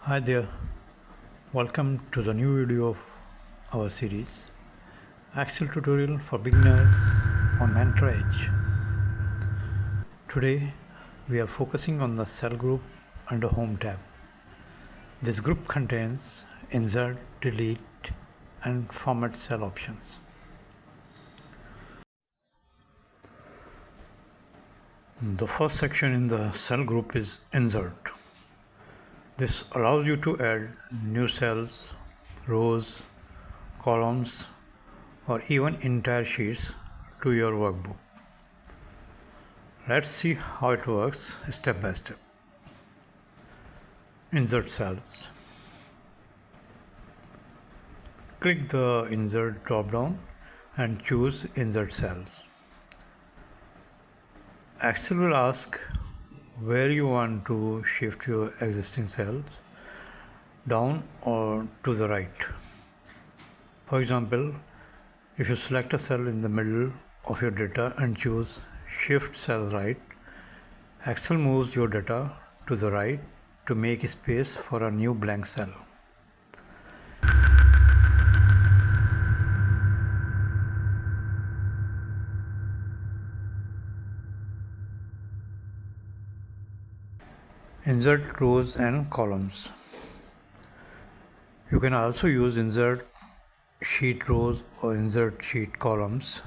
Hi there, welcome to the new video of our series Excel tutorial for beginners on Mentor Edge. Today we are focusing on the cell group under Home tab. This group contains insert, delete and format cell options. The first section in the cell group is insert. This allows you to add new cells, rows, columns, or even entire sheets to your workbook. Let's see how it works step by step. Insert cells. Click the Insert drop-down and choose Insert Cells. Excel will ask where you want to shift your existing cells, down or to the right. For example, if you select a cell in the middle of your data and choose Shift Cell Right, Excel moves your data to the right to make space for a new blank cell. Insert rows and columns. You can also use insert sheet rows or insert sheet columns.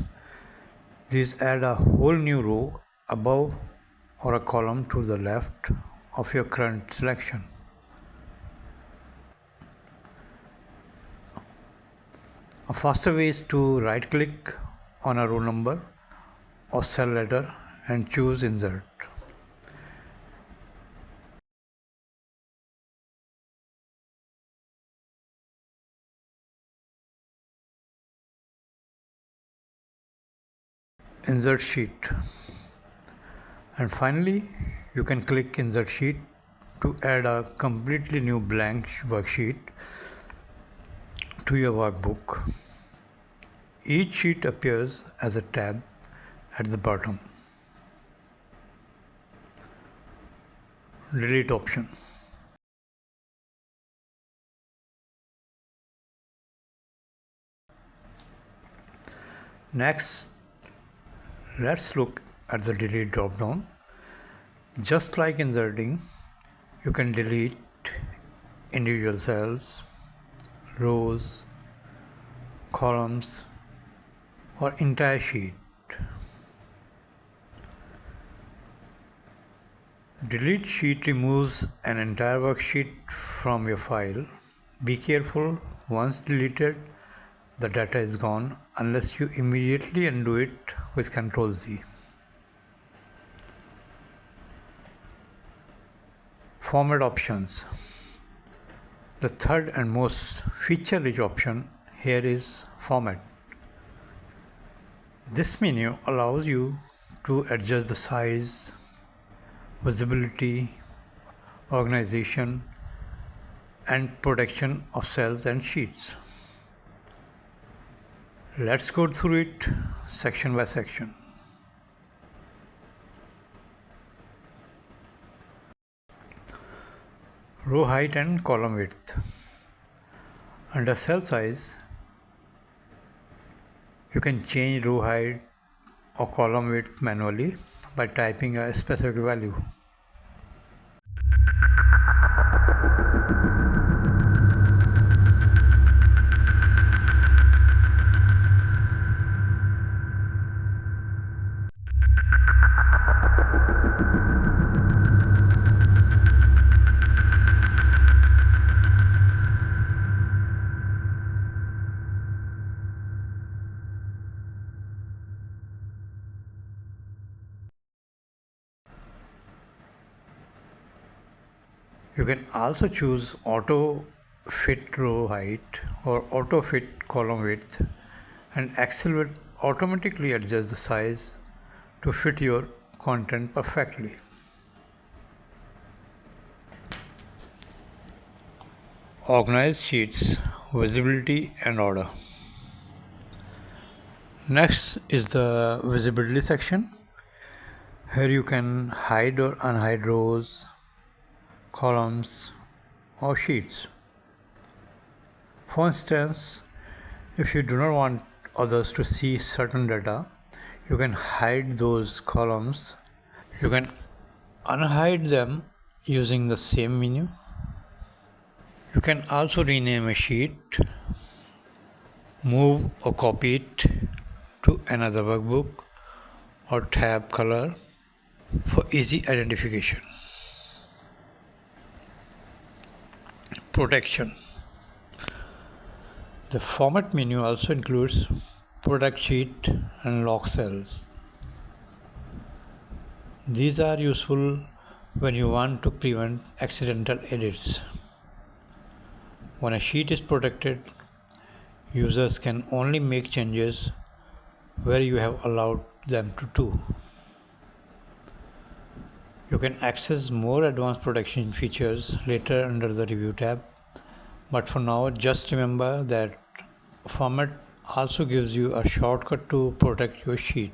These add a whole new row above or a column to the left of your current selection. A faster way is to right click on a row number or cell letter and choose Insert. Insert sheet, and finally you can click Insert sheet to add a completely new blank worksheet to your workbook. Each sheet appears as a tab at the bottom. Delete option. Next, let's look at the delete drop-down. Just like inserting, you can delete individual cells, rows, columns, or entire sheet. Delete sheet removes an entire worksheet from your file. Be careful, once deleted, the data is gone unless you immediately undo it with Ctrl Z. Format options. The third and most feature-rich option here is Format. This menu allows you to adjust the size, visibility, organization, and protection of cells and sheets. Let's go through it section by section. Row height and column width. Under cell size, you can change row height or column width manually by typing a specific value. You can also choose auto fit row height or auto fit column width, and Excel will automatically adjust the size to fit your content perfectly. Organize sheets, visibility and order. Next is the visibility section. Here you can hide or unhide rows, columns, or sheets. For instance, if you do not want others to see certain data, you can hide those columns. You can unhide them using the same menu. You can also rename a sheet, move or copy it to another workbook or tab color for easy identification. Protection. The format menu also includes product sheet and lock cells. These are useful when you want to prevent accidental edits. When a sheet is protected, users can only make changes where you have allowed them to do. You can access more advanced protection features later under the Review tab, but for now just remember that format also gives you a shortcut to protect your sheet.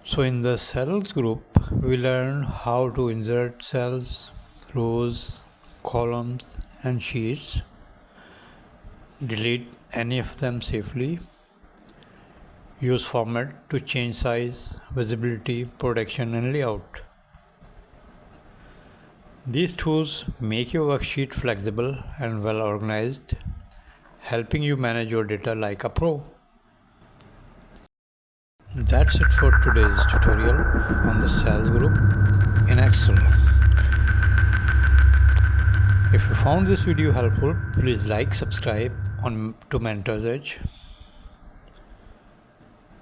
So in the cells group, we learn how to insert cells, rows, columns and sheets, delete any of them safely, use format to change size, visibility, protection and layout. These tools make your worksheet flexible and well organized, helping you manage your data like a pro. That's it for today's tutorial on the cells group in Excel. If you found this video helpful, please like, subscribe to Mentor's Edge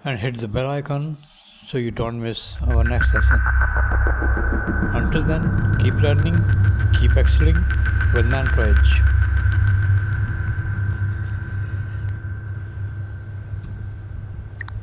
and hit the bell icon so you don't miss our next lesson. Until then, keep learning, keep excelling with Mentor's Edge.